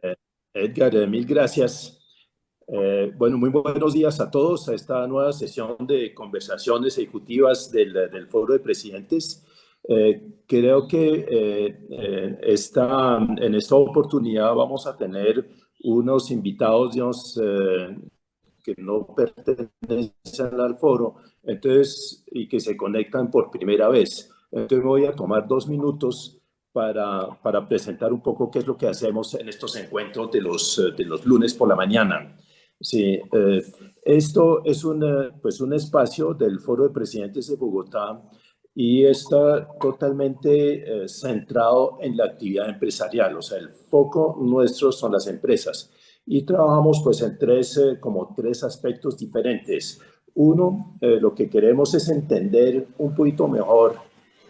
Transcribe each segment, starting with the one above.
Eh, Edgar, mil gracias. Bueno, muy buenos días a todos a esta nueva sesión de conversaciones ejecutivas del Foro de Presidentes. Creo que en esta oportunidad vamos a tener unos invitados, digamos, que no pertenecen al foro, entonces, y que se conectan por primera vez. Entonces voy a tomar 2 minutos para presentar un poco qué es lo que hacemos en estos encuentros de los lunes por la mañana. Sí, esto es pues un espacio del Foro de Presidentes de Bogotá y está totalmente centrado en la actividad empresarial, o sea, el foco nuestro son las empresas y trabajamos pues en como tres aspectos diferentes. Uno, lo que queremos es entender un poquito mejor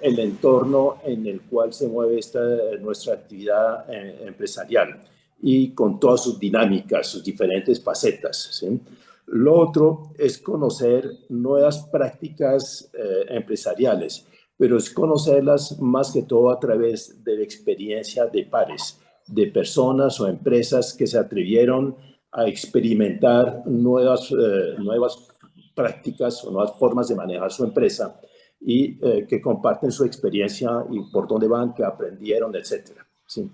el entorno en el cual se mueve nuestra actividad empresarial y con todas sus dinámicas, sus diferentes facetas, ¿sí? Lo otro es conocer nuevas prácticas empresariales, pero es conocerlas más que todo a través de la experiencia de pares, de personas o empresas que se atrevieron a experimentar nuevas prácticas o nuevas formas de manejar su empresa y que comparten su experiencia y por dónde van, qué aprendieron, etcétera. ¿Sí?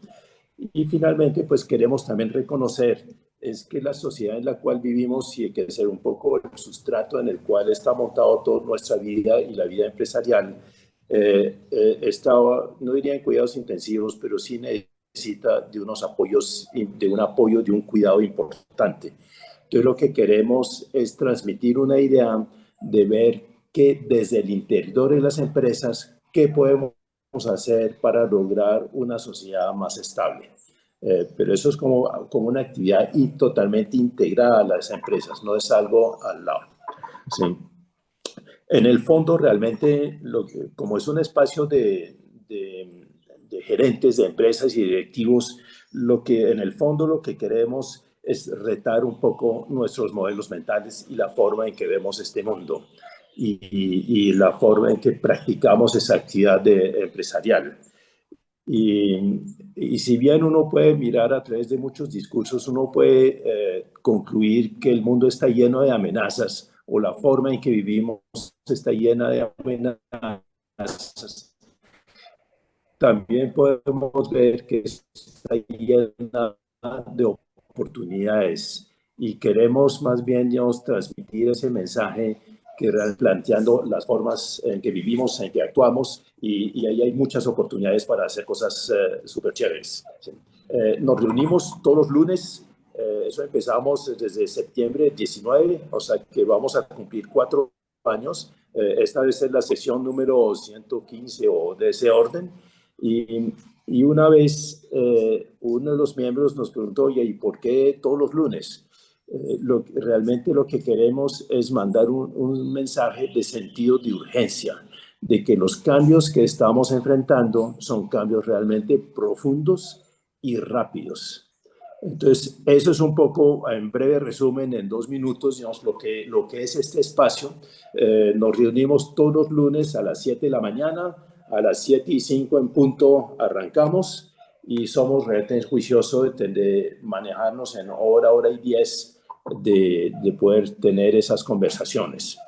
Y finalmente, pues queremos también reconocer es que la sociedad en la cual vivimos y que ser un poco el sustrato en el cual está montado toda nuestra vida y la vida empresarial, está, no diría en cuidados intensivos, pero sí necesita de unos apoyos, de un apoyo, de un cuidado importante. Entonces lo que queremos es transmitir una idea de ver que desde el interior de las empresas, ¿qué podemos hacer para lograr una sociedad más estable? Pero eso es como una actividad totalmente integrada a las empresas, no es algo al lado. ¿Sí? En el fondo, realmente, como es un espacio de gerentes de empresas y directivos, en el fondo lo que queremos es retar un poco nuestros modelos mentales y la forma en que vemos este mundo y la forma en que practicamos esa actividad empresarial. Y si bien uno puede mirar a través de muchos discursos, uno puede concluir que el mundo está lleno de amenazas o la forma en que vivimos está llena de amenazas. También podemos ver que está llena de oportunidades y queremos más bien, digamos, transmitir ese mensaje planteando las formas en que vivimos, en que actuamos y ahí hay muchas oportunidades para hacer cosas súper chéveres. ¿Sí? Nos reunimos todos los lunes, eso empezamos desde septiembre 19, o sea que vamos a cumplir 4 años. Esta vez es la sesión número 115 o de ese orden. Y, y una vez uno de los miembros nos preguntó, oye, ¿y por qué todos los lunes? Realmente lo que queremos es mandar un mensaje de sentido de urgencia, de que los cambios que estamos enfrentando son cambios realmente profundos y rápidos. Entonces, eso es un poco, en breve resumen, en 2 minutos, digamos, lo que es este espacio. Nos reunimos todos los lunes a las 7 de la mañana, a las 7:05 en punto arrancamos y somos realmente juiciosos de manejarnos en hora y 10 de poder tener esas conversaciones.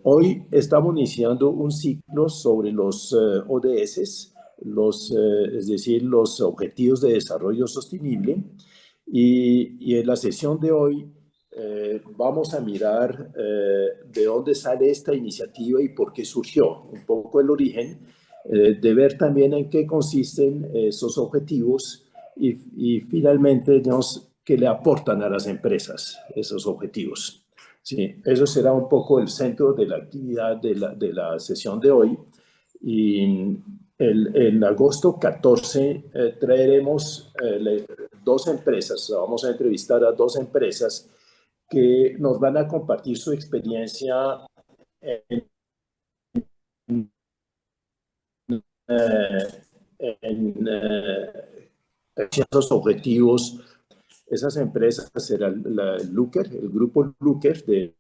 Hoy estamos iniciando un ciclo sobre los ODS, es decir, los Objetivos de Desarrollo Sostenible, y en la sesión de hoy vamos a mirar de dónde sale esta iniciativa y por qué surgió, un poco el origen, de ver también en qué consisten esos objetivos y finalmente, digamos, qué le aportan a las empresas esos objetivos. Sí, eso será un poco el centro de la actividad de la sesión de hoy. Y en agosto 14 traeremos 2 empresas, vamos a entrevistar a 2 empresas que nos van a compartir su experiencia en, eh, esos objetivos. Esas empresas serán el grupo Looker de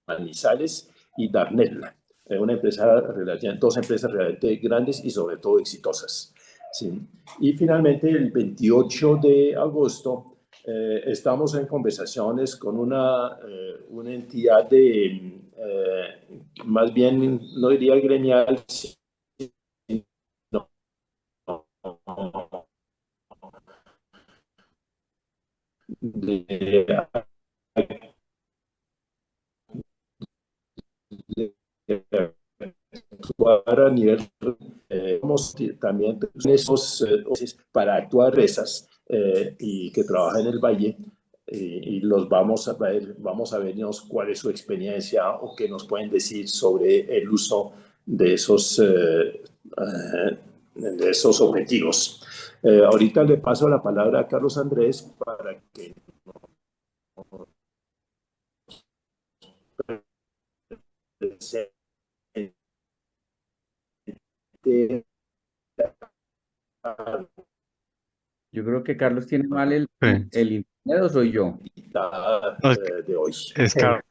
Manizales y Darnell, 2 empresas realmente grandes y sobre todo exitosas. Sí. Y finalmente, el 28 de agosto, estamos en conversaciones con una entidad más bien, no diría gremial, sino de actuar a nivel, también esos para actuar esas y que trabajan en el valle y los vamos a vernos cuál es su experiencia o qué nos pueden decir sobre el uso de esos objetivos. Ahorita le paso la palabra a Carlos Andrés para que presente Yo creo que Carlos tiene mal Sí. el internet, ¿o soy yo? invitada No, de hoy. es que Carlos,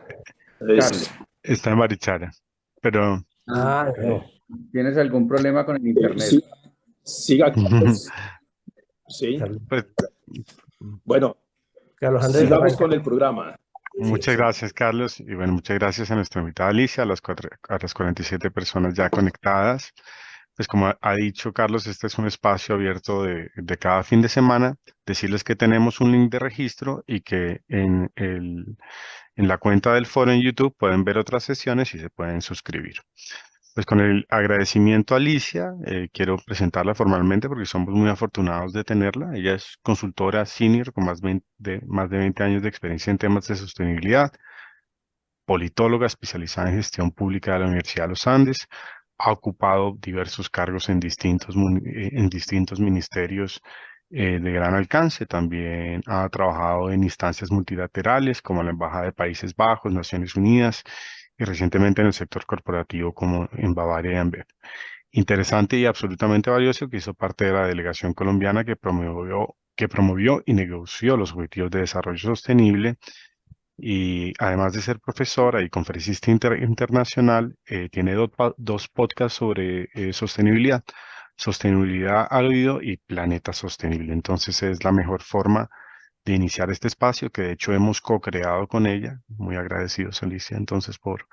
Entonces, está en Barichara, pero ok. ¿Tienes algún problema con el internet? sí, siga, Carlos. Sí. pues, Bueno, Carlos Andrés sigamos arranca. con el programa. Sí, muchas gracias, Carlos, y bueno, muchas gracias a nuestra invitada Alicia, a las 47 personas ya conectadas. Pues como ha dicho Carlos, este es un espacio abierto de cada fin de semana. Decirles que tenemos un link de registro y que en la cuenta del foro en YouTube pueden ver otras sesiones y se pueden suscribir. Pues con el agradecimiento a Alicia, quiero presentarla formalmente porque somos muy afortunados de tenerla. Ella es consultora senior con más de 20 años de experiencia en temas de sostenibilidad, politóloga especializada en gestión pública de la Universidad de los Andes. Ha ocupado diversos cargos en distintos ministerios de gran alcance. También ha trabajado en instancias multilaterales como la Embajada de Países Bajos, Naciones Unidas y recientemente en el sector corporativo como en Bavaria y Ambev. Interesante y absolutamente valioso que hizo parte de la delegación colombiana que promovió y negoció los Objetivos de Desarrollo Sostenible y además de ser profesora y conferencista internacional, tiene dos podcasts sobre sostenibilidad, Sostenibilidad al Oído y Planeta Sostenible. Entonces es la mejor forma de iniciar este espacio que de hecho hemos co-creado con ella. Muy agradecidos, Alicia, entonces por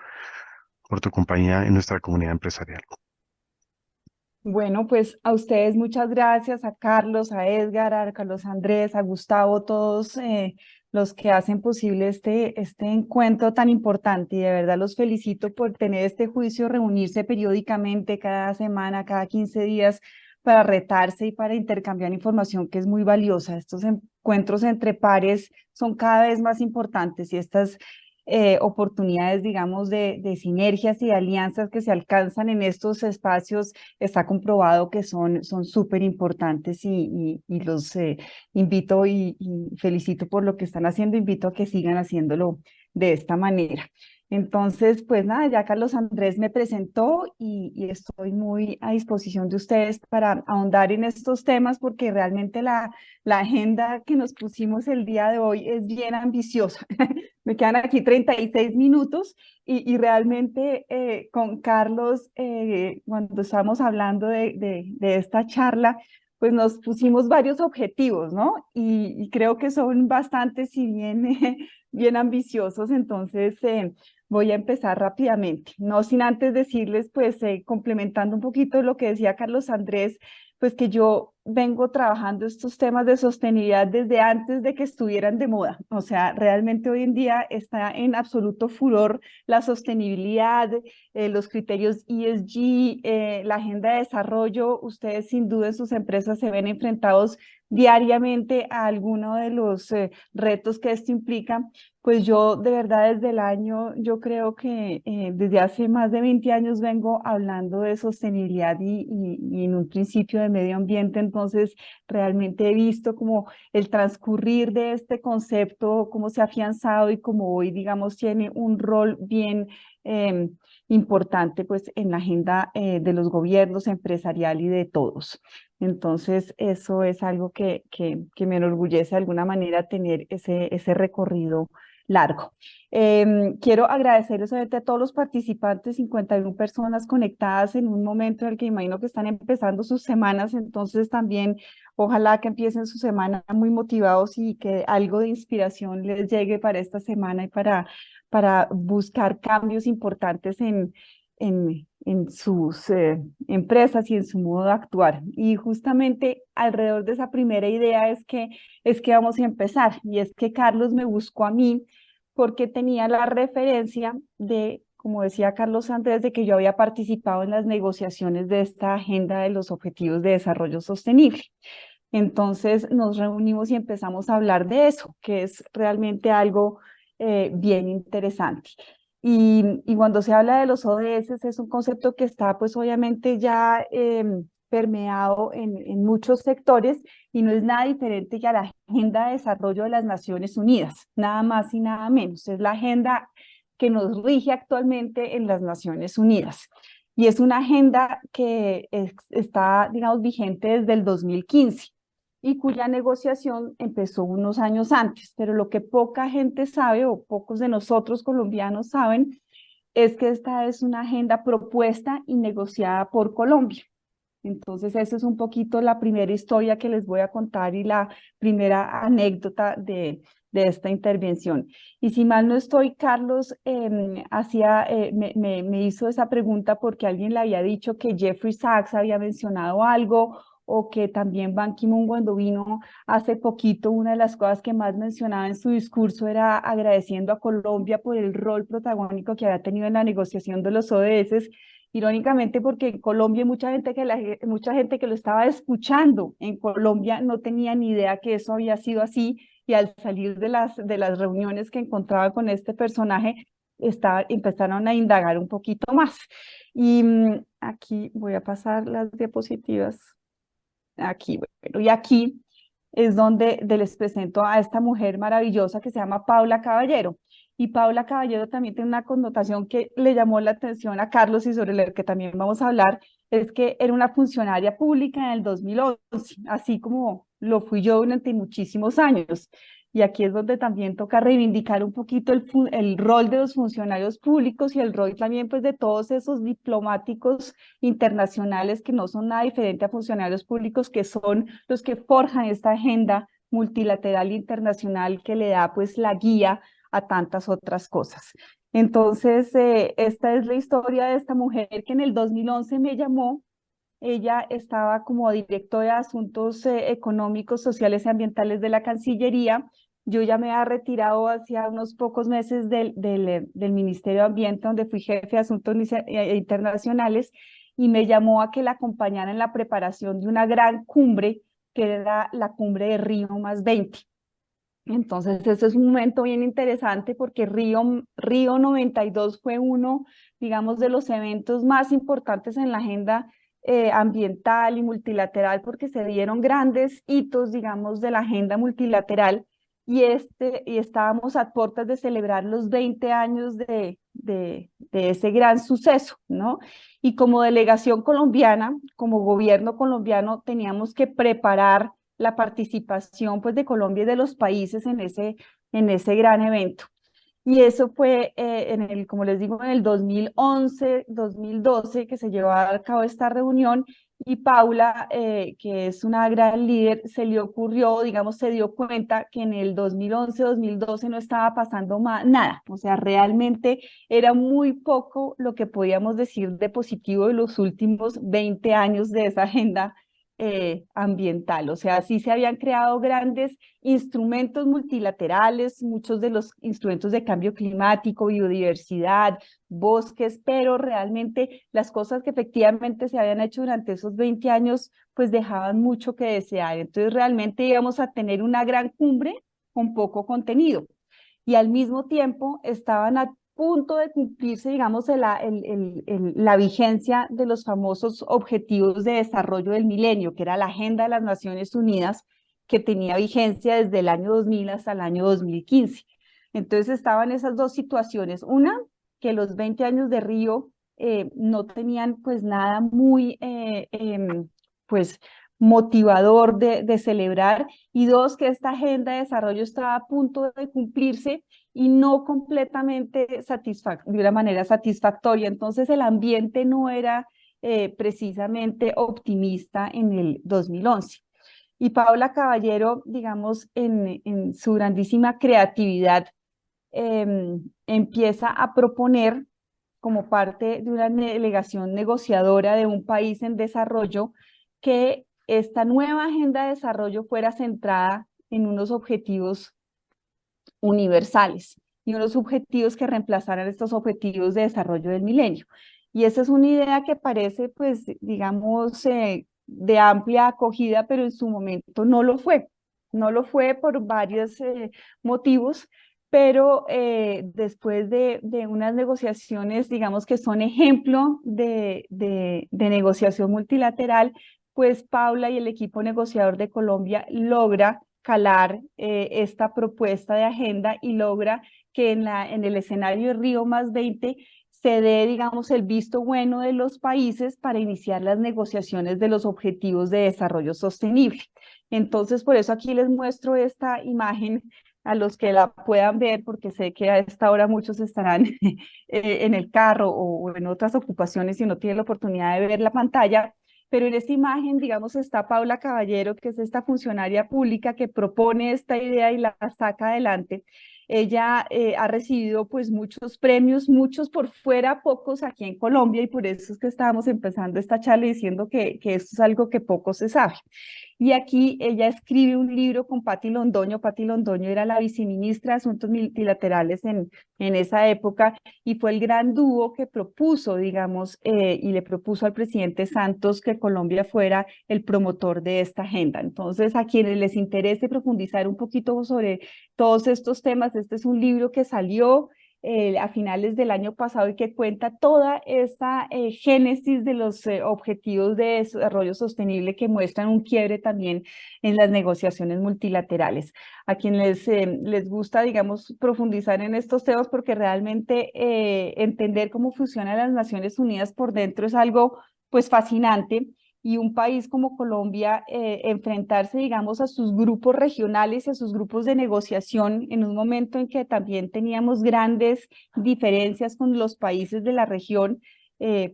tu compañía en nuestra comunidad empresarial. Bueno, pues a ustedes muchas gracias, a Carlos, a Edgar, a Carlos Andrés, a Gustavo, todos los que hacen posible este encuentro tan importante y de verdad los felicito por tener este juicio, reunirse periódicamente cada semana, cada 15 días para retarse y para intercambiar información que es muy valiosa. Estos encuentros entre pares son cada vez más importantes y estas oportunidades, digamos, de sinergias y de alianzas que se alcanzan en estos espacios está comprobado que son súper importantes y los invito y felicito por lo que están haciendo, invito a que sigan haciéndolo de esta manera. Entonces, pues nada, ya Carlos Andrés me presentó y estoy muy a disposición de ustedes para ahondar en estos temas porque realmente la agenda que nos pusimos el día de hoy es bien ambiciosa. Me quedan aquí 36 minutos y realmente con Carlos, cuando estábamos hablando de esta charla, pues nos pusimos varios objetivos, ¿no? Y creo que son bastantes y bien, bien ambiciosos, entonces voy a empezar rápidamente. No sin antes decirles, pues complementando un poquito lo que decía Carlos Andrés, pues que yo vengo trabajando estos temas de sostenibilidad desde antes de que estuvieran de moda. O sea, realmente hoy en día está en absoluto furor la sostenibilidad, los criterios ESG, la agenda de desarrollo. Ustedes sin duda en sus empresas se ven enfrentados diariamente a alguno de los retos que esto implica. Pues yo de verdad desde el año, yo creo que desde hace más de 20 años vengo hablando de sostenibilidad y en un principio de medio ambiente, entonces realmente he visto como el transcurrir de este concepto, cómo se ha afianzado y cómo hoy, digamos, tiene un rol bien importante pues en la agenda de los gobiernos empresarial y de todos. Entonces, eso es algo que me enorgullece de alguna manera tener ese recorrido largo. Quiero agradecerles a todos los participantes, 51 personas conectadas en un momento en el que imagino que están empezando sus semanas, entonces también ojalá que empiecen su semana muy motivados y que algo de inspiración les llegue para esta semana y para buscar cambios importantes en sus empresas y en su modo de actuar. Y justamente alrededor de esa primera idea es que vamos a empezar, y es que Carlos me buscó a mí porque tenía la referencia de, como decía Carlos antes, de que yo había participado en las negociaciones de esta agenda de los Objetivos de Desarrollo Sostenible. Entonces nos reunimos y empezamos a hablar de eso, que es realmente algo bien interesante. Y cuando se habla de los ODS es un concepto que está pues obviamente ya permeado en muchos sectores y no es nada diferente que a la Agenda de Desarrollo de las Naciones Unidas, nada más y nada menos. Es la agenda que nos rige actualmente en las Naciones Unidas. Y es una agenda que está, digamos, vigente desde el 2015 y cuya negociación empezó unos años antes, pero lo que poca gente sabe o pocos de nosotros colombianos saben es que esta es una agenda propuesta y negociada por Colombia. Entonces, esa es un poquito la primera historia que les voy a contar y la primera anécdota de esta intervención. Y si mal no estoy, Carlos me hizo esa pregunta porque alguien le había dicho que Jeffrey Sachs había mencionado algo o que también Ban Ki-moon cuando vino hace poquito, una de las cosas que más mencionaba en su discurso era agradeciendo a Colombia por el rol protagónico que había tenido en la negociación de los ODS. Irónicamente, porque en Colombia hay mucha gente que lo estaba escuchando en Colombia no tenía ni idea que eso había sido así, y al salir de las reuniones que encontraba con este personaje, empezaron a indagar un poquito más. Y aquí voy a pasar las diapositivas. Aquí, bueno, y aquí es donde les presento a esta mujer maravillosa que se llama Paula Caballero. Y Paula Caballero también tiene una connotación que le llamó la atención a Carlos y sobre la que también vamos a hablar, es que era una funcionaria pública en el 2011, así como lo fui yo durante muchísimos años. Y aquí es donde también toca reivindicar un poquito el rol de los funcionarios públicos y el rol también pues de todos esos diplomáticos internacionales que no son nada diferente a funcionarios públicos, que son los que forjan esta agenda multilateral internacional que le da pues la guía a tantas otras cosas. Entonces, esta es la historia de esta mujer que en el 2011 me llamó. Ella estaba como directora de Asuntos Económicos, Sociales y Ambientales de la Cancillería. Yo ya me había retirado hacía unos pocos meses del Ministerio de Ambiente, donde fui jefe de Asuntos Internacionales, y me llamó a que la acompañara en la preparación de una gran cumbre, que era la cumbre de Río +20. Entonces, este es un momento bien interesante porque Río 92 fue uno, digamos, de los eventos más importantes en la agenda ambiental y multilateral, porque se dieron grandes hitos, digamos, de la agenda multilateral, y estábamos a puertas de celebrar los 20 años de ese gran suceso, ¿no? Y como delegación colombiana, como gobierno colombiano, teníamos que preparar la participación pues de Colombia y de los países en ese gran evento. Y eso fue como les digo, en el 2011, 2012 que se llevó a cabo esta reunión, y Paula, que es una gran líder, se le ocurrió, digamos, se dio cuenta que en el 2011, 2012 no estaba pasando nada, o sea, realmente era muy poco lo que podíamos decir de positivo de los últimos 20 años de esa agenda ambiental. O sea, sí se habían creado grandes instrumentos multilaterales, muchos de los instrumentos de cambio climático, biodiversidad, bosques, pero realmente las cosas que efectivamente se habían hecho durante esos 20 años, pues dejaban mucho que desear. Entonces realmente íbamos a tener una gran cumbre con poco contenido. Y al mismo tiempo estaban a punto de cumplirse, digamos, la vigencia de los famosos Objetivos de Desarrollo del Milenio, que era la Agenda de las Naciones Unidas, que tenía vigencia desde el año 2000 hasta el año 2015. Entonces estaban esas dos situaciones. Una, que los 20 años de Río no tenían pues nada muy, pues motivador de celebrar, y dos, que esta agenda de desarrollo estaba a punto de cumplirse y no completamente de una manera satisfactoria. Entonces el ambiente no era precisamente optimista en el 2011. Y Paula Caballero, digamos, en su grandísima creatividad, empieza a proponer, como parte de una delegación negociadora de un país en desarrollo, que esta nueva agenda de desarrollo fuera centrada en unos objetivos universales y unos objetivos que reemplazaran estos objetivos de desarrollo del milenio. Y esa es una idea que parece, pues, digamos, de amplia acogida, pero en su momento no lo fue. No lo fue por varios motivos, pero después de unas negociaciones, digamos, que son ejemplo de negociación multilateral, pues Paula y el equipo negociador de Colombia logra calar esta propuesta de agenda y logra que en el escenario de Río+20 se dé, digamos, el visto bueno de los países para iniciar las negociaciones de los objetivos de desarrollo sostenible. Entonces, por eso aquí les muestro esta imagen a los que la puedan ver, porque sé que a esta hora muchos estarán en el carro o en otras ocupaciones y no tienen la oportunidad de ver la pantalla. Pero en esta imagen, digamos, está Paula Caballero, que es esta funcionaria pública que propone esta idea y la saca adelante. Ella ha recibido pues muchos premios, muchos por fuera, pocos aquí en Colombia, y por eso es que estábamos empezando esta charla diciendo que esto es algo que poco se sabe. Y aquí ella escribe un libro con Patti Londoño. Patti Londoño era la viceministra de Asuntos Multilaterales en esa época, y fue el gran dúo que propuso, digamos, y le propuso al presidente Santos que Colombia fuera el promotor de esta agenda. Entonces, a quienes les interese profundizar un poquito sobre todos estos temas, este es un libro que salió a finales del año pasado y que cuenta toda esta génesis de los objetivos de desarrollo sostenible, que muestran un quiebre también en las negociaciones multilaterales. A quienes les gusta, digamos, profundizar en estos temas, porque realmente entender cómo funcionan las Naciones Unidas por dentro es algo pues fascinante. Y un país como Colombia, enfrentarse, digamos, a sus grupos regionales y a sus grupos de negociación en un momento en que también teníamos grandes diferencias con los países de la región,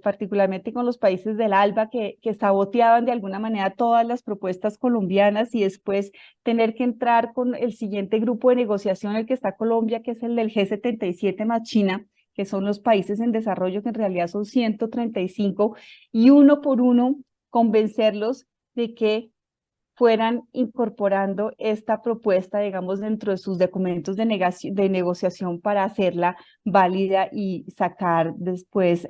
particularmente con los países del ALBA, que saboteaban de alguna manera todas las propuestas colombianas, y después tener que entrar con el siguiente grupo de negociación, el que está Colombia, que es el del G77 más China, que son los países en desarrollo, que en realidad son 135, y uno por uno convencerlos de que fueran incorporando esta propuesta, digamos, dentro de sus documentos de negociación para hacerla válida y sacar después,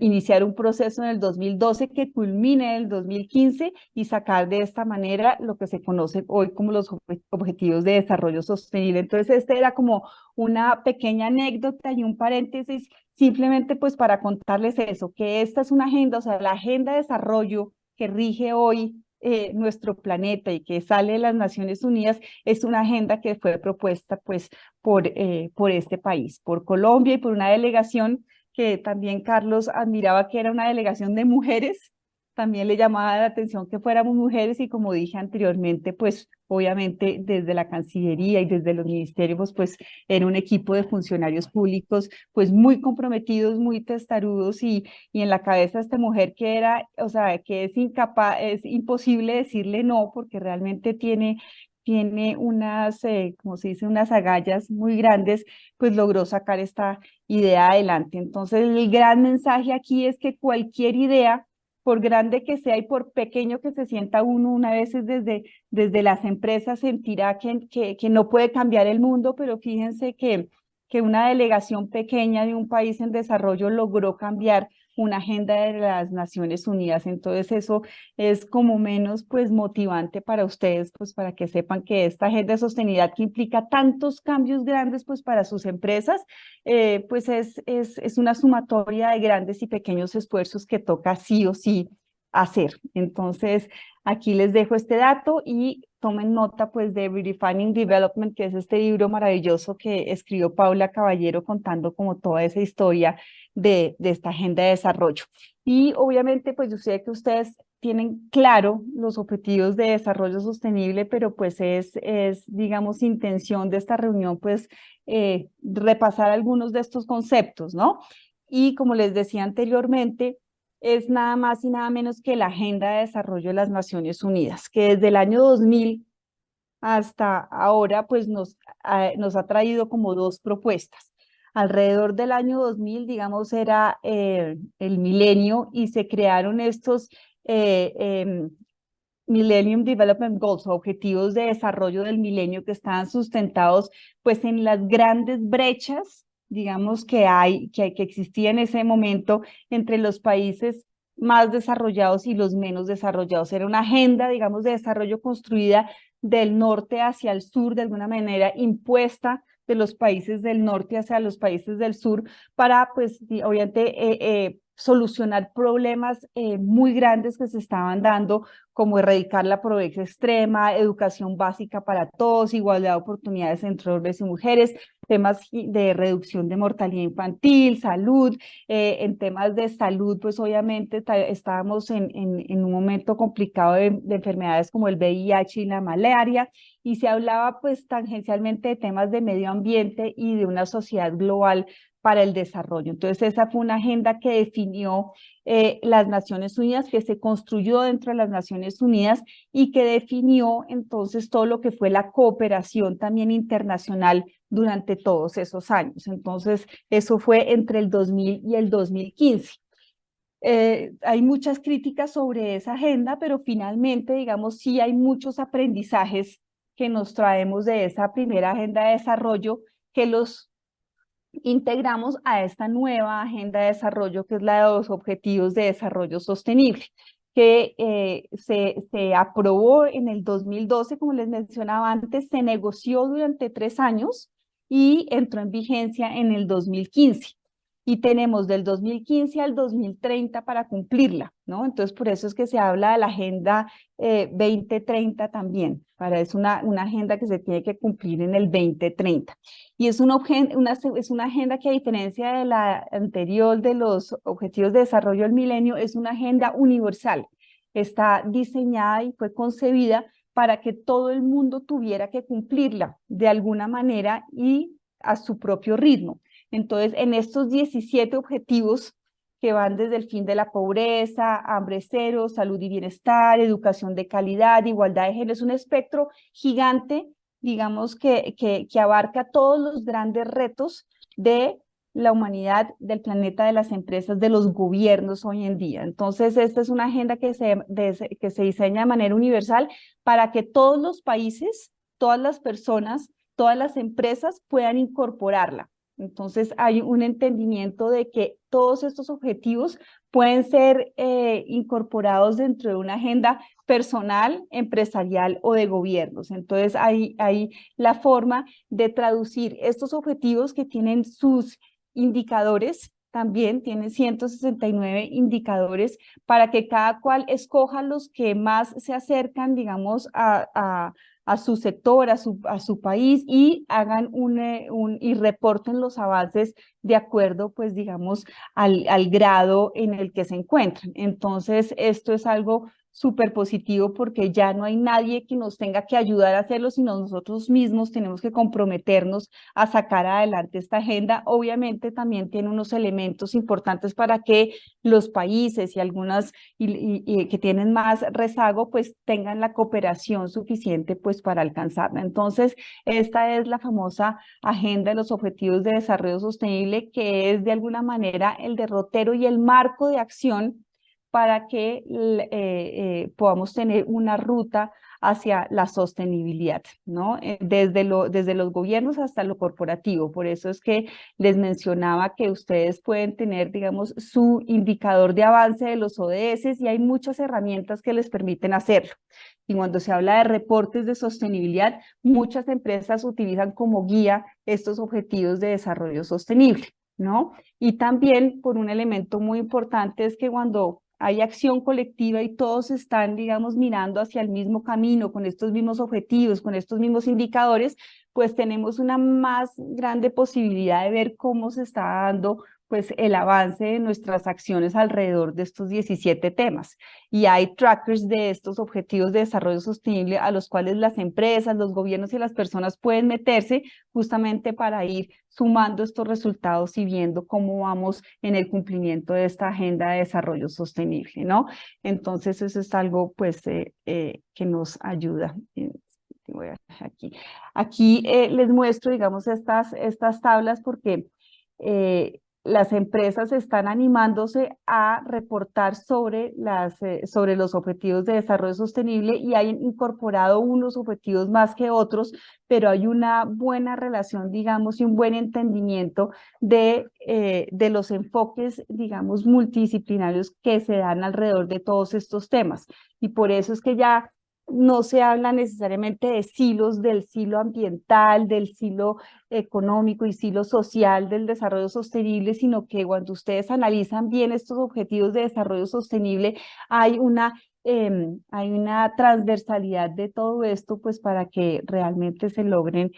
iniciar un proceso en el 2012 que culmine en el 2015 y sacar de esta manera lo que se conoce hoy como los Objetivos de Desarrollo Sostenible. Entonces, este era como una pequeña anécdota y un paréntesis, simplemente pues para contarles eso, que esta es una agenda, o sea, la agenda de desarrollo que rige hoy nuestro planeta y que sale de las Naciones Unidas, es una agenda que fue propuesta pues por este país, por Colombia, y por una delegación que también Carlos admiraba, que era una delegación de mujeres. También le llamaba la atención que fuéramos mujeres, y como dije anteriormente, pues obviamente desde la Cancillería y desde los ministerios, pues era un equipo de funcionarios públicos pues muy comprometidos, muy testarudos, y en la cabeza de esta mujer que era, o sea, que es incapaz, es imposible decirle no, porque realmente tiene unas, como se dice, unas agallas muy grandes, pues logró sacar esta idea adelante. Entonces el gran mensaje aquí es que cualquier idea, por grande que sea y por pequeño que se sienta uno, una vez desde las empresas sentirá que no puede cambiar el mundo, pero fíjense que una delegación pequeña de un país en desarrollo logró cambiar una agenda de las Naciones Unidas. Entonces eso es como menos pues motivante para ustedes, pues para que sepan que esta agenda de sostenibilidad, que implica tantos cambios grandes pues para sus empresas, pues es una sumatoria de grandes y pequeños esfuerzos que toca sí o sí hacer. Entonces aquí les dejo este dato y tomen nota pues de Redefining Development, que es este libro maravilloso que escribió Paula Caballero contando como toda esa historia de esta agenda de desarrollo. Y obviamente pues yo sé que ustedes tienen claro los objetivos de desarrollo sostenible, pero pues digamos, intención de esta reunión, pues, repasar algunos de estos conceptos, ¿no? Y como les decía anteriormente, es nada más y nada menos que la Agenda de Desarrollo de las Naciones Unidas, que desde el año 2000 hasta ahora, pues nos ha traído como dos propuestas. Alrededor del año 2000, digamos, era el milenio y se crearon estos Millennium Development Goals, objetivos de desarrollo del milenio que estaban sustentados pues en las grandes brechas, digamos, que existía en ese momento entre los países más desarrollados y los menos desarrollados. Era una agenda, digamos, de desarrollo construida del norte hacia el sur, de alguna manera impuesta de los países del norte hacia los países del sur, para, pues, obviamente, solucionar problemas muy grandes que se estaban dando, como erradicar la pobreza extrema, educación básica para todos, igualdad de oportunidades entre hombres y mujeres, temas de reducción de mortalidad infantil, salud. En temas de salud, pues obviamente estábamos en un momento complicado de enfermedades como el VIH y la malaria, y se hablaba pues tangencialmente de temas de medio ambiente y de una sociedad global para el desarrollo. Entonces esa fue una agenda que definió las Naciones Unidas, que se construyó dentro de las Naciones Unidas y que definió entonces todo lo que fue la cooperación también internacional durante todos esos años. Entonces eso fue entre el 2000 y el 2015. Hay muchas críticas sobre esa agenda, pero finalmente, digamos, sí hay muchos aprendizajes que nos traemos de esa primera agenda de desarrollo, que los integramos a esta nueva agenda de desarrollo, que es la de los Objetivos de Desarrollo Sostenible, que se aprobó en el 2012, como les mencionaba antes, se negoció durante 3 años y entró en vigencia en el 2015. Y tenemos del 2015 al 2030 para cumplirla, ¿no? Entonces, por eso es que se habla de la Agenda 2030 también. Es una agenda que se tiene que cumplir en el 2030. Y es una agenda que, a diferencia de la anterior de los Objetivos de Desarrollo del Milenio, es una agenda universal. Está diseñada y fue concebida para que todo el mundo tuviera que cumplirla de alguna manera y a su propio ritmo. Entonces, en estos 17 objetivos que van desde el fin de la pobreza, hambre cero, salud y bienestar, educación de calidad, igualdad de género, es un espectro gigante, digamos, que abarca todos los grandes retos de la humanidad, del planeta, de las empresas, de los gobiernos hoy en día. Entonces, esta es una agenda que se diseña de manera universal para que todos los países, todas las personas, todas las empresas puedan incorporarla. Entonces hay un entendimiento de que todos estos objetivos pueden ser incorporados dentro de una agenda personal, empresarial o de gobiernos. Entonces hay la forma de traducir estos objetivos, que tienen sus indicadores, también tienen 169 indicadores, para que cada cual escoja los que más se acercan, digamos, a su sector, a su país, y hagan y reporten los avances de acuerdo, pues, digamos, al grado en el que se encuentran. Entonces, esto es algo súper positivo, porque ya no hay nadie que nos tenga que ayudar a hacerlo, sino nosotros mismos tenemos que comprometernos a sacar adelante esta agenda. Obviamente también tiene unos elementos importantes para que los países y algunas que tienen más rezago, pues tengan la cooperación suficiente, pues, para alcanzarla. Entonces, esta es la famosa Agenda de los Objetivos de Desarrollo Sostenible, que es de alguna manera el derrotero y el marco de acción para que podamos tener una ruta hacia la sostenibilidad, ¿no? Desde los gobiernos hasta lo corporativo. Por eso es que les mencionaba que ustedes pueden tener, digamos, su indicador de avance de los ODS, y hay muchas herramientas que les permiten hacerlo. Y cuando se habla de reportes de sostenibilidad, muchas empresas utilizan como guía estos objetivos de desarrollo sostenible, ¿no? Y también, por un elemento muy importante, es que cuando hay acción colectiva y todos están, digamos, mirando hacia el mismo camino, con estos mismos objetivos, con estos mismos indicadores, pues tenemos una más grande posibilidad de ver cómo se está dando pues el avance de nuestras acciones alrededor de estos 17 temas. Y hay trackers de estos objetivos de desarrollo sostenible a los cuales las empresas, los gobiernos y las personas pueden meterse justamente para ir sumando estos resultados y viendo cómo vamos en el cumplimiento de esta agenda de desarrollo sostenible, ¿no? Entonces eso es algo pues que nos ayuda. Voy a aquí les muestro, digamos, estas tablas porque las empresas están animándose a reportar sobre los objetivos de desarrollo sostenible y han incorporado unos objetivos más que otros, pero hay una buena relación, digamos, y un buen entendimiento de los enfoques, digamos, multidisciplinarios que se dan alrededor de todos estos temas. Y por eso es que ya no se habla necesariamente de silos, del silo ambiental, del silo económico y silo social del desarrollo sostenible, sino que cuando ustedes analizan bien estos objetivos de desarrollo sostenible, hay una transversalidad de todo esto, pues para que realmente se logren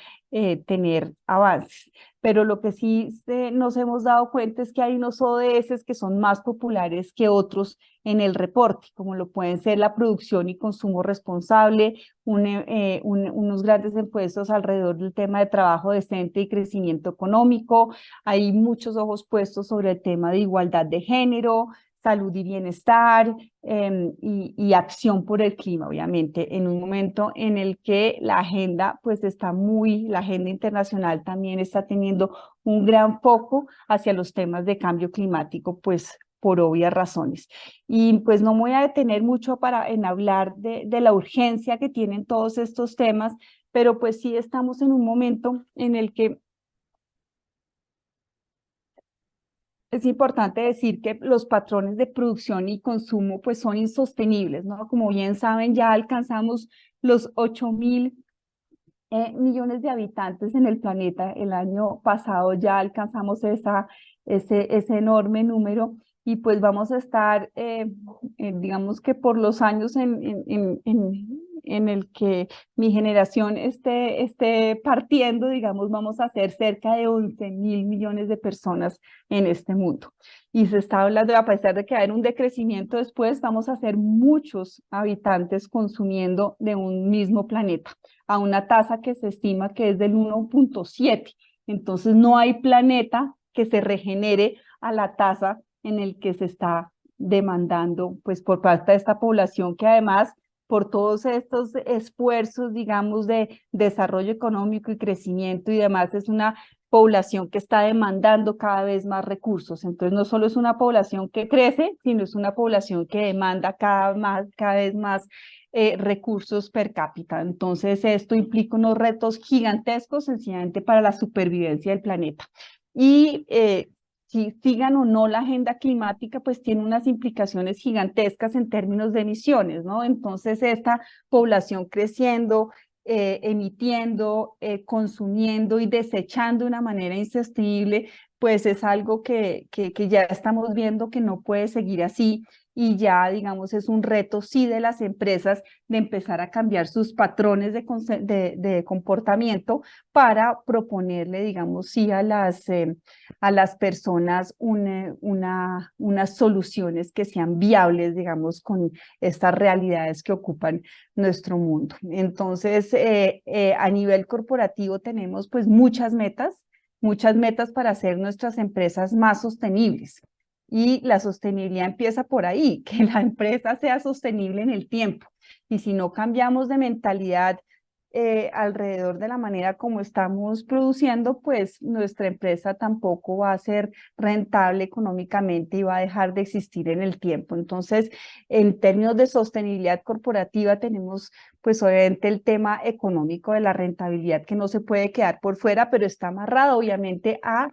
tener avances. Pero lo que sí nos hemos dado cuenta es que hay unos ODS que son más populares que otros en el reporte, como lo pueden ser la producción y consumo responsable, unos grandes impuestos alrededor del tema de trabajo decente y crecimiento económico. Hay muchos ojos puestos sobre el tema de igualdad de género, salud y bienestar, y acción por el clima, obviamente, en un momento en el que la agenda pues la agenda internacional también está teniendo un gran foco hacia los temas de cambio climático, pues por obvias razones. Y pues no me voy a detener mucho en hablar de la urgencia que tienen todos estos temas, pero pues sí estamos en un momento en el que es importante decir que los patrones de producción y consumo pues son insostenibles, ¿no? Como bien saben, ya alcanzamos los 8.000 millones de habitantes en el planeta. El año pasado ya alcanzamos ese enorme número y pues vamos a estar, digamos que por los años en el que mi generación esté partiendo, digamos, vamos a ser cerca de 11.000 millones de personas en este mundo. Y se está hablando, a pesar de que hay un decrecimiento después, vamos a ser muchos habitantes consumiendo de un mismo planeta, a una tasa que se estima que es del 1.7. Entonces no hay planeta que se regenere a la tasa en el que se está demandando, pues por parte de esta población que además por todos estos esfuerzos, digamos, de desarrollo económico y crecimiento y demás, es una población que está demandando cada vez más recursos. Entonces, no solo es una población que crece, sino es una población que demanda cada vez más recursos per cápita. Entonces, esto implica unos retos gigantescos, sencillamente, para la supervivencia del planeta. Y si sigan o no la agenda climática, pues tiene unas implicaciones gigantescas en términos de emisiones, ¿no? Entonces, esta población creciendo, emitiendo, consumiendo y desechando de una manera insostenible, pues es algo que ya estamos viendo que no puede seguir así y ya, digamos, es un reto sí de las empresas de empezar a cambiar sus patrones de comportamiento para proponerle, digamos, sí a las personas unas soluciones que sean viables, digamos, con estas realidades que ocupan nuestro mundo. Entonces, a nivel corporativo tenemos pues muchas metas para hacer nuestras empresas más sostenibles. Y la sostenibilidad empieza por ahí, que la empresa sea sostenible en el tiempo. Y si no cambiamos de mentalidad alrededor de la manera como estamos produciendo, pues nuestra empresa tampoco va a ser rentable económicamente y va a dejar de existir en el tiempo. Entonces, en términos de sostenibilidad corporativa tenemos pues obviamente el tema económico de la rentabilidad que no se puede quedar por fuera, pero está amarrado obviamente a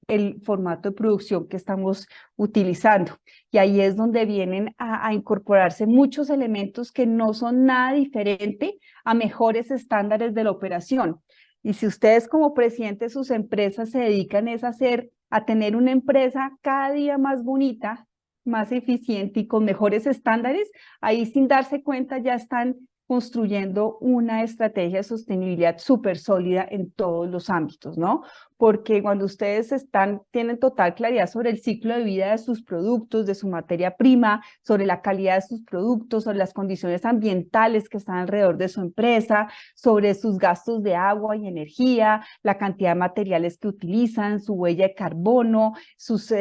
el formato de producción que estamos utilizando. Y ahí es donde vienen a incorporarse muchos elementos que no son nada diferente a mejores estándares de la operación. Y si ustedes como presidente de sus empresas se dedican a tener una empresa cada día más bonita, más eficiente y con mejores estándares, ahí sin darse cuenta ya están construyendo una estrategia de sostenibilidad súper sólida en todos los ámbitos, ¿no? porque cuando ustedes tienen total claridad sobre el ciclo de vida de sus productos, de su materia prima, sobre la calidad de sus productos, sobre las condiciones ambientales que están alrededor de su empresa, sobre sus gastos de agua y energía, la cantidad de materiales que utilizan, su huella de carbono, sus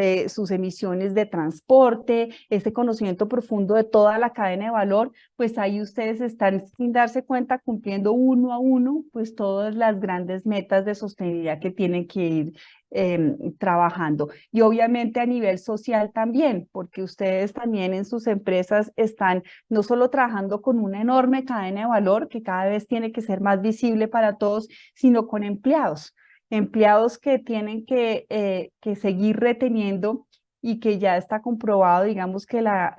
emisiones de transporte, ese conocimiento profundo de toda la cadena de valor, pues ahí ustedes están sin darse cuenta cumpliendo uno a uno pues todas las grandes metas de sostenibilidad que tienen que ir trabajando. Y obviamente a nivel social también, porque ustedes también en sus empresas están no solo trabajando con una enorme cadena de valor que cada vez tiene que ser más visible para todos, sino con empleados que tienen que seguir reteniendo y que ya está comprobado, digamos que las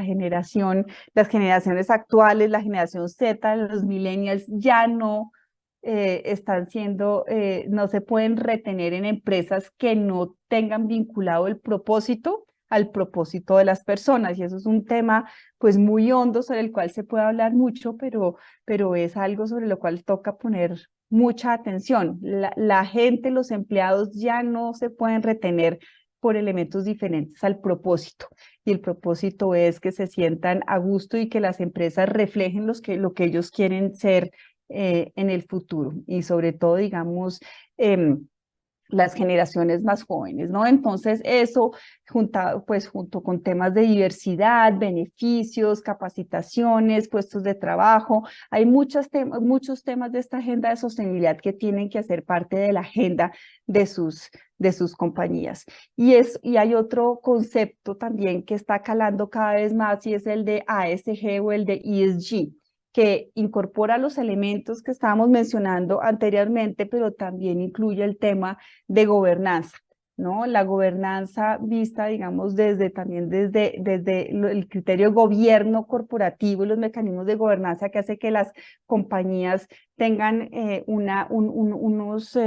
generaciones actuales, la generación Z, los millennials, ya no no se pueden retener en empresas que no tengan vinculado el propósito al propósito de las personas, y eso es un tema pues muy hondo sobre el cual se puede hablar mucho, pero es algo sobre lo cual toca poner mucha atención. La gente, los empleados ya no se pueden retener por elementos diferentes al propósito, y el propósito es que se sientan a gusto y que las empresas reflejen lo que ellos quieren ser en el futuro, y sobre todo, digamos, las generaciones más jóvenes, ¿no? Entonces eso, junto con temas de diversidad, beneficios, capacitaciones, puestos de trabajo, hay muchos temas de esta agenda de sostenibilidad que tienen que hacer parte de la agenda de sus compañías. Y hay otro concepto también que está calando cada vez más, y es el de ASG o el de ESG, que incorpora los elementos que estábamos mencionando anteriormente, pero también incluye el tema de gobernanza, ¿no? La gobernanza vista, digamos, desde el criterio de gobierno corporativo y los mecanismos de gobernanza que hace que las compañías tengan unos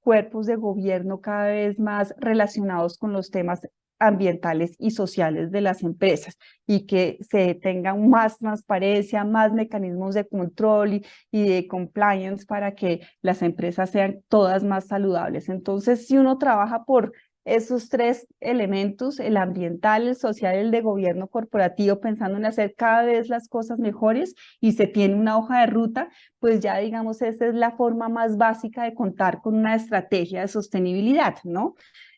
cuerpos de gobierno cada vez más relacionados con los temas ambientales y sociales de las empresas, y que se tenga más transparencia, más mecanismos de control y de compliance para que las empresas sean todas más saludables. Entonces, si uno trabaja por esos tres elementos, el ambiental, el social y el de gobierno corporativo, pensando en hacer cada vez las cosas mejores, y se tiene una hoja de ruta, pues ya digamos esa es la forma más básica de contar con una estrategia de sostenibilidad, ¿no?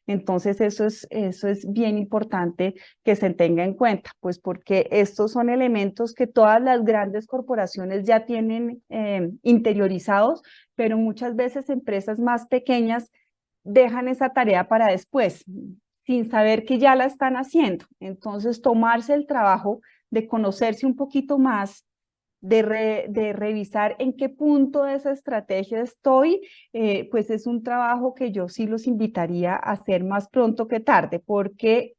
Entonces eso es bien importante que se tenga en cuenta, pues porque estos son elementos que todas las grandes corporaciones ya tienen interiorizados, pero muchas veces empresas más pequeñas dejan esa tarea para después, sin saber que ya la están haciendo. Entonces tomarse el trabajo de conocerse un poquito más, de revisar en qué punto de esa estrategia estoy, pues es un trabajo que yo sí los invitaría a hacer más pronto que tarde, porque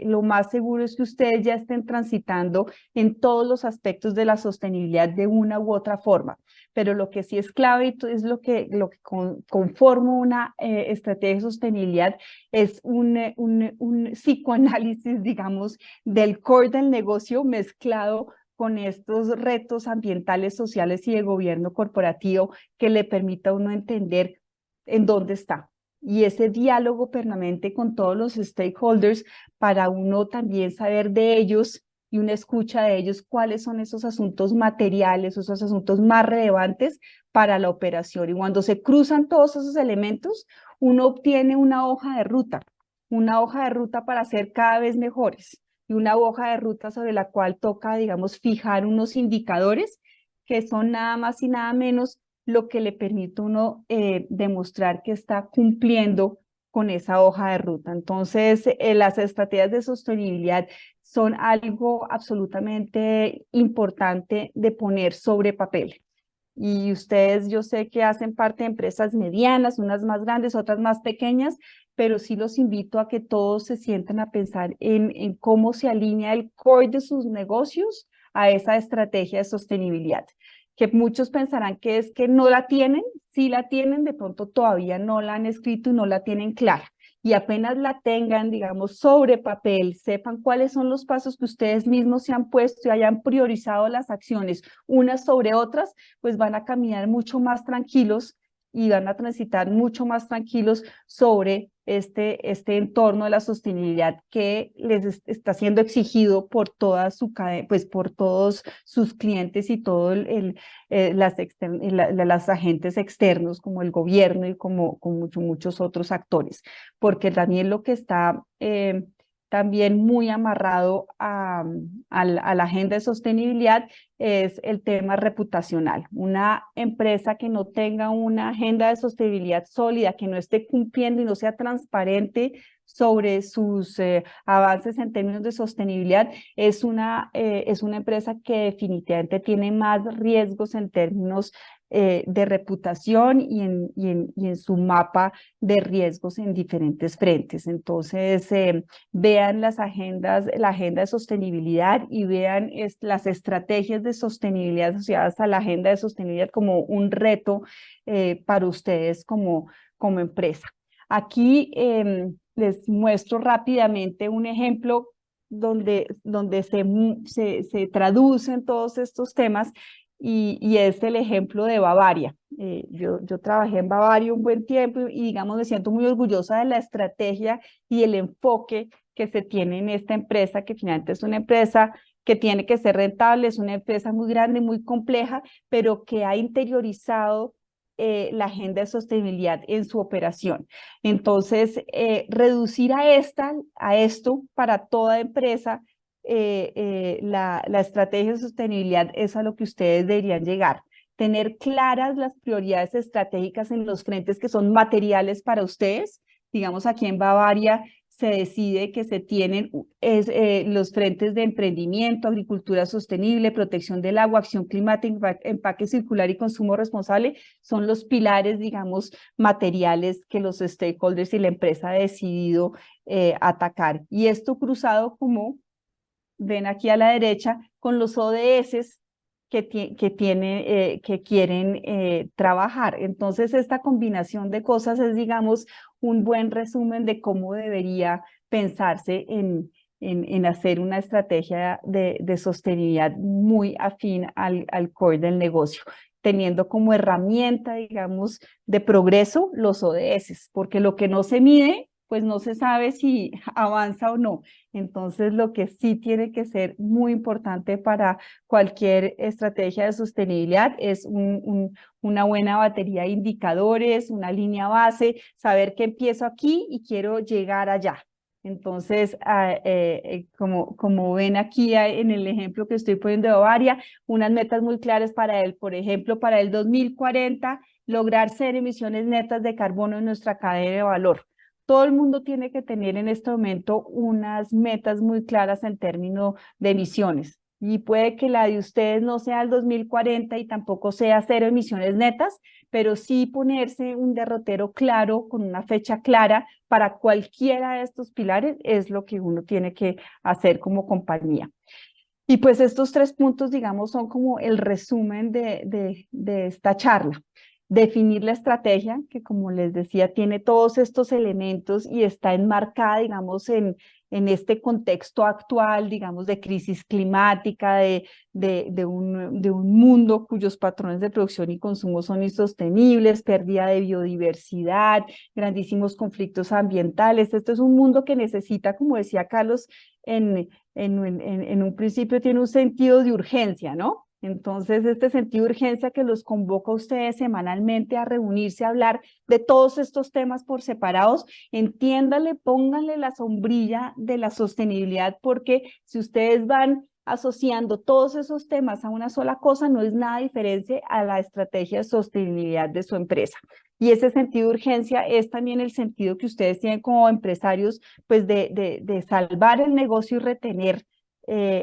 lo más seguro es que ustedes ya estén transitando en todos los aspectos de la sostenibilidad de una u otra forma. Pero lo que sí es clave y es lo que conforma una estrategia de sostenibilidad es un psicoanálisis, digamos, del core del negocio mezclado con estos retos ambientales, sociales y de gobierno corporativo, que le permita a uno entender en dónde está. Y ese diálogo permanente con todos los stakeholders para uno también saber de ellos y una escucha de ellos cuáles son esos asuntos materiales, esos asuntos más relevantes para la operación. Y cuando se cruzan todos esos elementos, uno obtiene una hoja de ruta para ser cada vez mejores, y una hoja de ruta sobre la cual toca, digamos, fijar unos indicadores que son nada más y nada menos lo que le permite a uno demostrar que está cumpliendo con esa hoja de ruta. Entonces, las estrategias de sostenibilidad son algo absolutamente importante de poner sobre papel. Y ustedes, yo sé que hacen parte de empresas medianas, unas más grandes, otras más pequeñas, pero sí los invito a que todos se sienten a pensar en cómo se alinea el core de sus negocios a esa estrategia de sostenibilidad, que muchos pensarán que es que no la tienen, sí la tienen, de pronto todavía no la han escrito y no la tienen clara. Y apenas la tengan, digamos, sobre papel, sepan cuáles son los pasos que ustedes mismos se han puesto y hayan priorizado las acciones unas sobre otras, pues van a caminar mucho más tranquilos y van a transitar mucho más tranquilos sobre este entorno de la sostenibilidad que les está siendo exigido por toda su cadena, pues por todos sus clientes y todos las agentes externos como el gobierno y como muchos otros actores, porque también lo que está también muy amarrado a la agenda de sostenibilidad es el tema reputacional. Una empresa que no tenga una agenda de sostenibilidad sólida, que no esté cumpliendo y no sea transparente sobre sus avances en términos de sostenibilidad, es una empresa que definitivamente tiene más riesgos en términos de reputación y en su mapa de riesgos en diferentes frentes. Entonces, vean la agenda de sostenibilidad y vean las estrategias de sostenibilidad asociadas a la agenda de sostenibilidad como un reto para ustedes como empresa. Aquí les muestro rápidamente un ejemplo donde se traducen todos estos temas y es el ejemplo de Bavaria. Yo trabajé en Bavaria un buen tiempo y digamos me siento muy orgullosa de la estrategia y el enfoque que se tiene en esta empresa, que finalmente es una empresa que tiene que ser rentable, es una empresa muy grande, muy compleja, pero que ha interiorizado la agenda de sostenibilidad en su operación. Entonces, reducir a esto para toda empresa, la estrategia de sostenibilidad es a lo que ustedes deberían llegar. Tener claras las prioridades estratégicas en los frentes que son materiales para ustedes. Digamos, aquí en Bavaria se decide que se tienen los frentes de emprendimiento, agricultura sostenible, protección del agua, acción climática, empaque circular y consumo responsable, son los pilares, digamos, materiales que los stakeholders y la empresa ha decidido atacar. Y esto cruzado, como ven aquí a la derecha, con los ODS que quieren trabajar. Entonces, esta combinación de cosas es, digamos, un buen resumen de cómo debería pensarse en hacer una estrategia de sostenibilidad muy afín al core del negocio, teniendo como herramienta, digamos, de progreso los ODS, porque lo que no se mide, pues no se sabe si avanza o no. Entonces, lo que sí tiene que ser muy importante para cualquier estrategia de sostenibilidad es una buena batería de indicadores, una línea base, saber que empiezo aquí y quiero llegar allá. Entonces, como ven aquí en el ejemplo que estoy poniendo de Bavaria, unas metas muy claras para él, por ejemplo, para el 2040, lograr 0 emisiones netas de carbono en nuestra cadena de valor. Todo el mundo tiene que tener en este momento unas metas muy claras en términos de emisiones. Y puede que la de ustedes no sea el 2040 y tampoco sea 0 emisiones netas, pero sí ponerse un derrotero claro, con una fecha clara para cualquiera de estos pilares es lo que uno tiene que hacer como compañía. Y pues estos 3 puntos, digamos, son como el resumen de esta charla. Definir la estrategia, que como les decía, tiene todos estos elementos y está enmarcada, digamos, en este contexto actual, digamos, de crisis climática, de un mundo cuyos patrones de producción y consumo son insostenibles, pérdida de biodiversidad, grandísimos conflictos ambientales. Esto es un mundo que necesita, como decía Carlos, en un principio tiene un sentido de urgencia, ¿no? Entonces, este sentido de urgencia que los convoca a ustedes semanalmente a reunirse, a hablar de todos estos temas por separados, entiéndale, pónganle la sombrilla de la sostenibilidad, porque si ustedes van asociando todos esos temas a una sola cosa, no es nada diferente a la estrategia de sostenibilidad de su empresa. Y ese sentido de urgencia es también el sentido que ustedes tienen como empresarios, pues de salvar el negocio y retener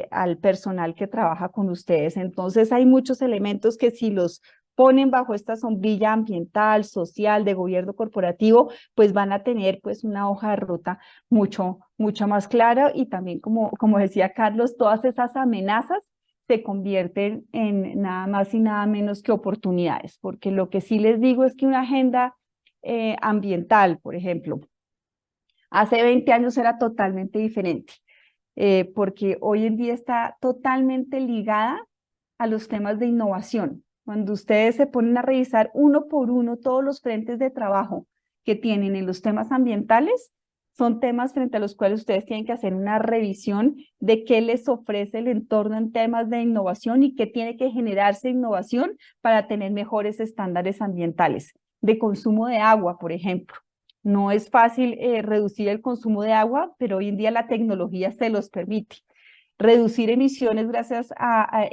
al personal que trabaja con ustedes. Entonces hay muchos elementos que si los ponen bajo esta sombrilla ambiental, social, de gobierno corporativo, pues van a tener pues una hoja de ruta mucho más clara y también como decía Carlos, todas esas amenazas se convierten en nada más y nada menos que oportunidades, porque lo que sí les digo es que una agenda ambiental, por ejemplo, hace 20 años era totalmente diferente. Porque hoy en día está totalmente ligada a los temas de innovación. Cuando ustedes se ponen a revisar uno por uno todos los frentes de trabajo que tienen en los temas ambientales, son temas frente a los cuales ustedes tienen que hacer una revisión de qué les ofrece el entorno en temas de innovación y qué tiene que generarse innovación para tener mejores estándares ambientales. De consumo de agua, por ejemplo. No es fácil reducir el consumo de agua, pero hoy en día la tecnología se los permite. Reducir emisiones gracias a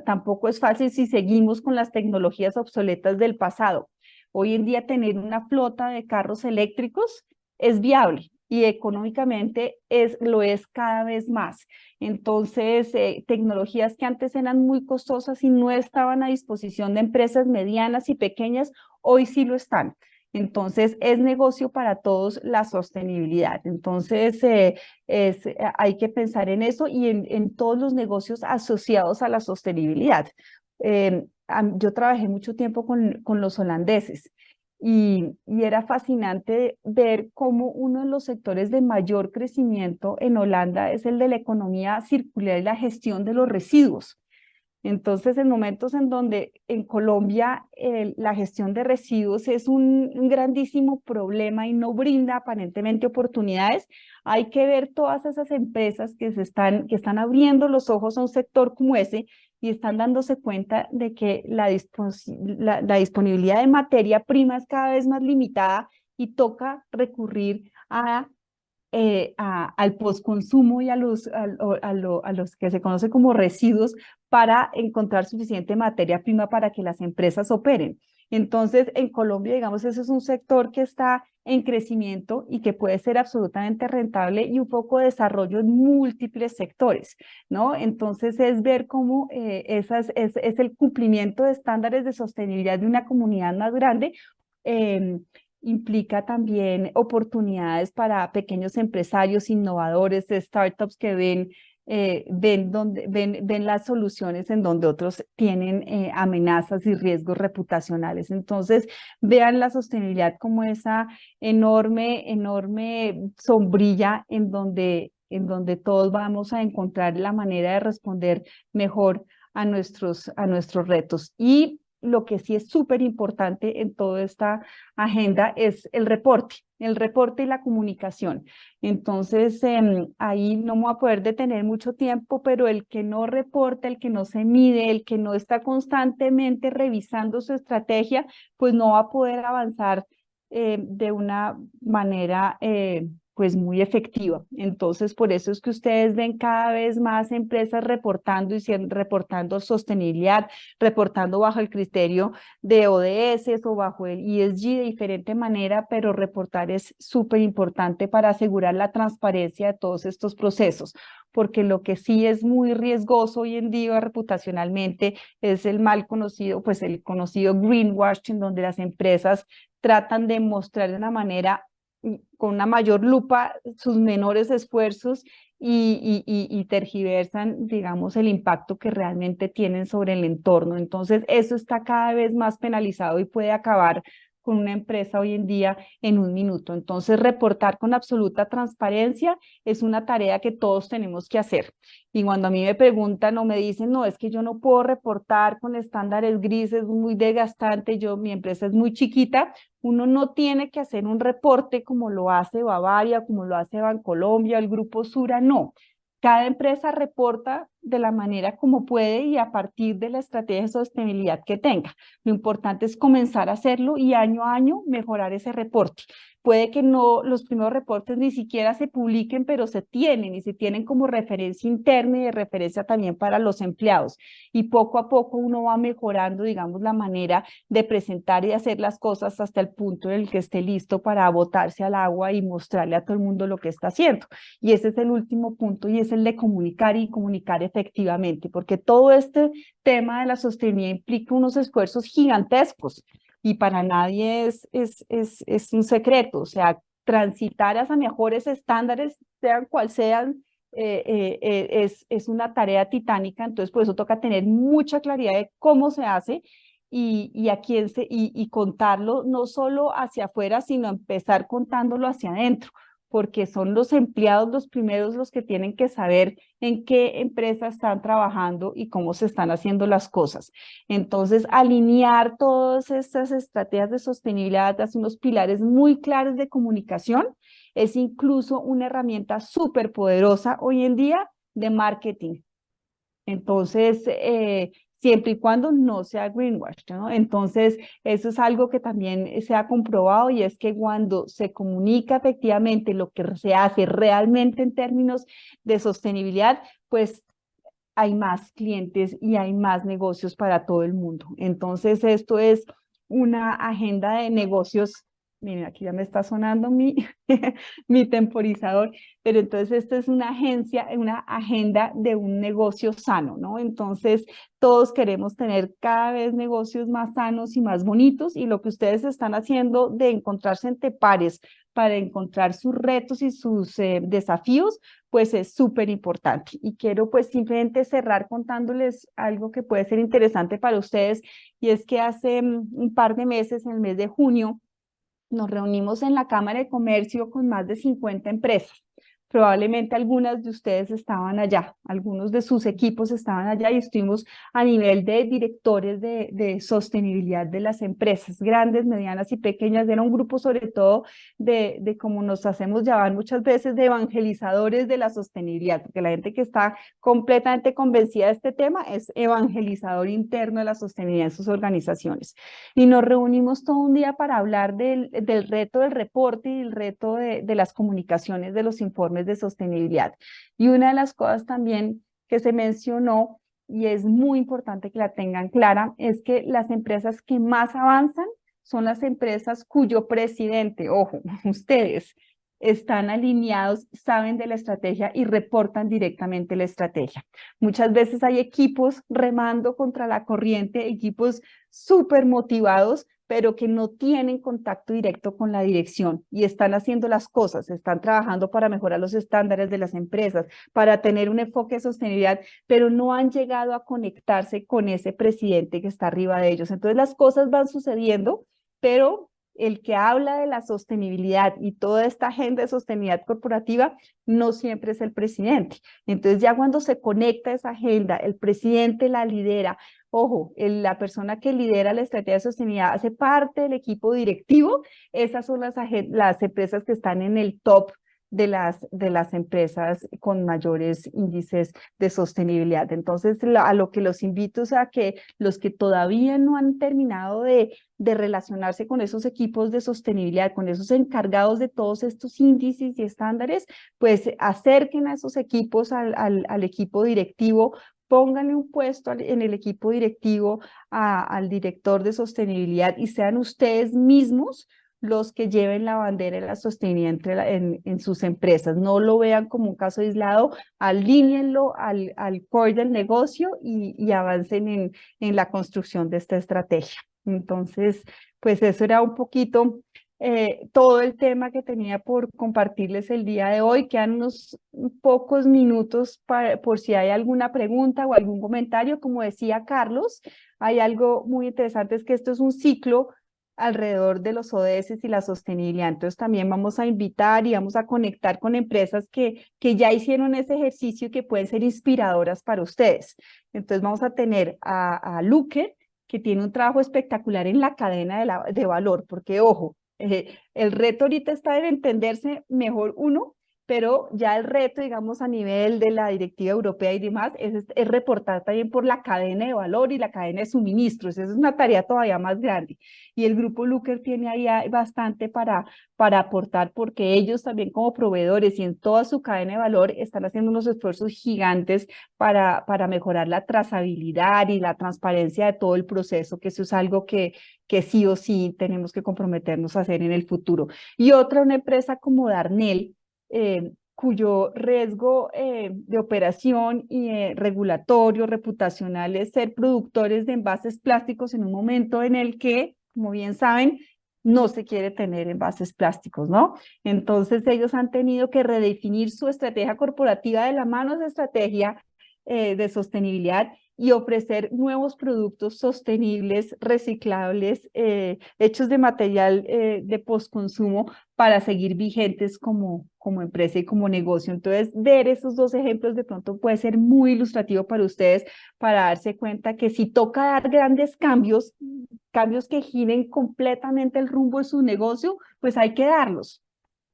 tampoco es fácil si seguimos con las tecnologías obsoletas del pasado. Hoy en día tener una flota de carros eléctricos es viable y económicamente lo es cada vez más. Entonces, tecnologías que antes eran muy costosas y no estaban a disposición de empresas medianas y pequeñas, hoy sí lo están. Entonces, es negocio para todos la sostenibilidad. Entonces, hay que pensar en eso y en todos los negocios asociados a la sostenibilidad. Yo trabajé mucho tiempo con los holandeses y era fascinante ver cómo uno de los sectores de mayor crecimiento en Holanda es el de la economía circular y la gestión de los residuos. Entonces, en momentos en donde en Colombia la gestión de residuos es un grandísimo problema y no brinda aparentemente oportunidades, hay que ver todas esas empresas que están abriendo los ojos a un sector como ese y están dándose cuenta de que la disponibilidad de materia prima es cada vez más limitada y toca recurrir al postconsumo y a los que se conoce como residuos para encontrar suficiente materia prima para que las empresas operen. Entonces, en Colombia, digamos, ese es un sector que está en crecimiento y que puede ser absolutamente rentable y un poco de desarrollo en múltiples sectores, ¿no? Entonces, es ver cómo es el cumplimiento de estándares de sostenibilidad de una comunidad más grande, implica también oportunidades para pequeños empresarios, innovadores, startups que ven las soluciones en donde otros tienen amenazas y riesgos reputacionales. Entonces, vean la sostenibilidad como esa enorme sombrilla en donde todos vamos a encontrar la manera de responder mejor a nuestros retos. Y lo que sí es súper importante en toda esta agenda es el reporte y la comunicación. Entonces, ahí no me voy a poder detener mucho tiempo, pero el que no reporta, el que no se mide, el que no está constantemente revisando su estrategia, pues no va a poder avanzar de una manera pues muy efectiva. Entonces, por eso es que ustedes ven cada vez más empresas reportando reportando sostenibilidad, reportando bajo el criterio de ODS o bajo el ESG de diferente manera, pero reportar es súper importante para asegurar la transparencia de todos estos procesos, porque lo que sí es muy riesgoso hoy en día reputacionalmente es el mal conocido, pues el conocido greenwashing, donde las empresas tratan de mostrar de una manera con una mayor lupa sus menores esfuerzos y tergiversan, digamos, el impacto que realmente tienen sobre el entorno. Entonces, eso está cada vez más penalizado y puede acabar con una empresa hoy en día en un minuto. Entonces, reportar con absoluta transparencia es una tarea que todos tenemos que hacer. Y cuando a mí me preguntan o me dicen, no, es que yo no puedo reportar con estándares grises, muy desgastante, mi empresa es muy chiquita, uno no tiene que hacer un reporte como lo hace Bavaria, como lo hace Bancolombia, el Grupo Sura, no. Cada empresa reporta de la manera como puede y a partir de la estrategia de sostenibilidad que tenga. Lo importante es comenzar a hacerlo y año a año mejorar ese reporte. Puede que no los primeros reportes ni siquiera se publiquen, pero se tienen como referencia interna y de referencia también para los empleados. Y poco a poco uno va mejorando, digamos, la manera de presentar y de hacer las cosas hasta el punto en el que esté listo para botarse al agua y mostrarle a todo el mundo lo que está haciendo. Y ese es el último punto y es el de comunicar y comunicar efectivamente, porque todo este tema de la sostenibilidad implica unos esfuerzos gigantescos. Y para nadie es un secreto, o sea, transitar hacia mejores estándares, sean cual sean, es una tarea titánica, entonces por eso toca tener mucha claridad de cómo se hace y a quién y contarlo no solo hacia afuera, sino empezar contándolo hacia adentro, porque son los empleados los primeros los que tienen que saber en qué empresa están trabajando y cómo se están haciendo las cosas. Entonces, alinear todas estas estrategias de sostenibilidad hacia unos pilares muy claros de comunicación es incluso una herramienta súper poderosa hoy en día de marketing. Entonces, siempre y cuando no sea greenwash, ¿no? Entonces, eso es algo que también se ha comprobado, y es que cuando se comunica efectivamente lo que se hace realmente en términos de sostenibilidad, pues hay más clientes y hay más negocios para todo el mundo. Entonces, esto es una agenda de negocios. Miren, aquí ya me está sonando mi, mi temporizador, pero entonces esto es una agenda de un negocio sano, ¿no? Entonces, todos queremos tener cada vez negocios más sanos y más bonitos, y lo que ustedes están haciendo de encontrarse entre pares para encontrar sus retos y sus desafíos, pues es súper importante. Y quiero pues simplemente cerrar contándoles algo que puede ser interesante para ustedes, y es que hace un par de meses, en el mes de junio, nos reunimos en la Cámara de Comercio con más de 50 empresas. Probablemente algunas de ustedes estaban allá, algunos de sus equipos estaban allá, y estuvimos a nivel de directores de sostenibilidad de las empresas, grandes, medianas y pequeñas. Era un grupo sobre todo de como nos hacemos llamar muchas veces, de evangelizadores de la sostenibilidad, porque la gente que está completamente convencida de este tema es evangelizador interno de la sostenibilidad en sus organizaciones. Y nos reunimos todo un día para hablar del reto del reporte y el reto de las comunicaciones de los informes de sostenibilidad. Y una de las cosas también que se mencionó, y es muy importante que la tengan clara, es que las empresas que más avanzan son las empresas cuyo presidente, ojo, ustedes, están alineados, saben de la estrategia y reportan directamente la estrategia. Muchas veces hay equipos remando contra la corriente, equipos súper motivados, pero que no tienen contacto directo con la dirección, y están haciendo las cosas, están trabajando para mejorar los estándares de las empresas, para tener un enfoque de sostenibilidad, pero no han llegado a conectarse con ese presidente que está arriba de ellos. Entonces las cosas van sucediendo, pero el que habla de la sostenibilidad y toda esta agenda de sostenibilidad corporativa no siempre es el presidente. Entonces ya cuando se conecta esa agenda, el presidente la lidera. Ojo, la persona que lidera la estrategia de sostenibilidad hace parte del equipo directivo. Esas son las empresas que están en el top de las empresas con mayores índices de sostenibilidad. Entonces, a lo que los invito es a que los que todavía no han terminado de relacionarse con esos equipos de sostenibilidad, con esos encargados de todos estos índices y estándares, pues acerquen a esos equipos al equipo directivo. Pónganle un puesto en el equipo directivo al director de sostenibilidad, y sean ustedes mismos los que lleven la bandera de la sostenibilidad en sus empresas. No lo vean como un caso aislado, alíñenlo al core del negocio y avancen en la construcción de esta estrategia. Entonces, pues eso era un poquito todo el tema que tenía por compartirles el día de hoy. Quedan unos pocos minutos por si hay alguna pregunta o algún comentario. Como decía Carlos, hay algo muy interesante, es que esto es un ciclo alrededor de los ODS y la sostenibilidad. Entonces también vamos a invitar y vamos a conectar con empresas que ya hicieron ese ejercicio y que pueden ser inspiradoras para ustedes. Entonces vamos a tener a Looker, que tiene un trabajo espectacular en la cadena de valor, porque ojo, el reto ahorita está en entenderse mejor uno, pero ya el reto, digamos, a nivel de la directiva europea y demás, es reportar también por la cadena de valor y la cadena de suministros. Esa es una tarea todavía más grande. Y el grupo Looker tiene ahí bastante para aportar, porque ellos también como proveedores y en toda su cadena de valor están haciendo unos esfuerzos gigantes para mejorar la trazabilidad y la transparencia de todo el proceso, que eso es algo que sí o sí tenemos que comprometernos a hacer en el futuro. Y una empresa como Darnell, cuyo riesgo de operación y regulatorio, reputacional, es ser productores de envases plásticos en un momento en el que, como bien saben, no se quiere tener envases plásticos, ¿no? Entonces ellos han tenido que redefinir su estrategia corporativa de la mano de esa estrategia de sostenibilidad, y ofrecer nuevos productos sostenibles, reciclables, hechos de material de postconsumo para seguir vigentes como empresa y como negocio. Entonces, ver esos dos ejemplos de pronto puede ser muy ilustrativo para ustedes, para darse cuenta que si toca dar grandes cambios que giren completamente el rumbo de su negocio, pues hay que darlos,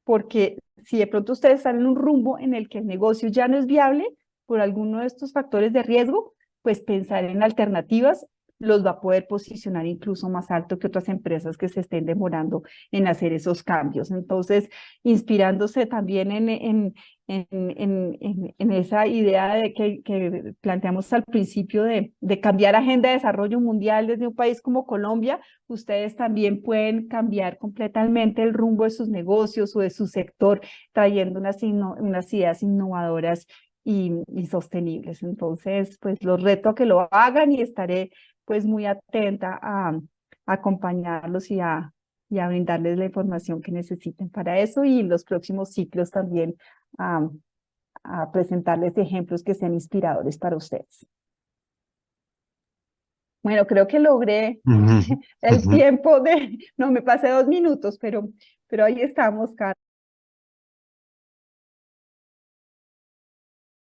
porque si de pronto ustedes están en un rumbo en el que el negocio ya no es viable por alguno de estos factores de riesgo, pues pensar en alternativas los va a poder posicionar incluso más alto que otras empresas que se estén demorando en hacer esos cambios. Entonces, inspirándose también en esa idea de que planteamos al principio de cambiar agenda de desarrollo mundial desde un país como Colombia, ustedes también pueden cambiar completamente el rumbo de sus negocios o de su sector, trayendo unas ideas innovadoras y sostenibles. Entonces, pues los reto a que lo hagan y estaré pues muy atenta a acompañarlos y a brindarles la información que necesiten para eso, y en los próximos ciclos también a presentarles ejemplos que sean inspiradores para ustedes. Bueno, creo que logré el tiempo no me pasé 2 minutos, pero ahí estamos, Carlos.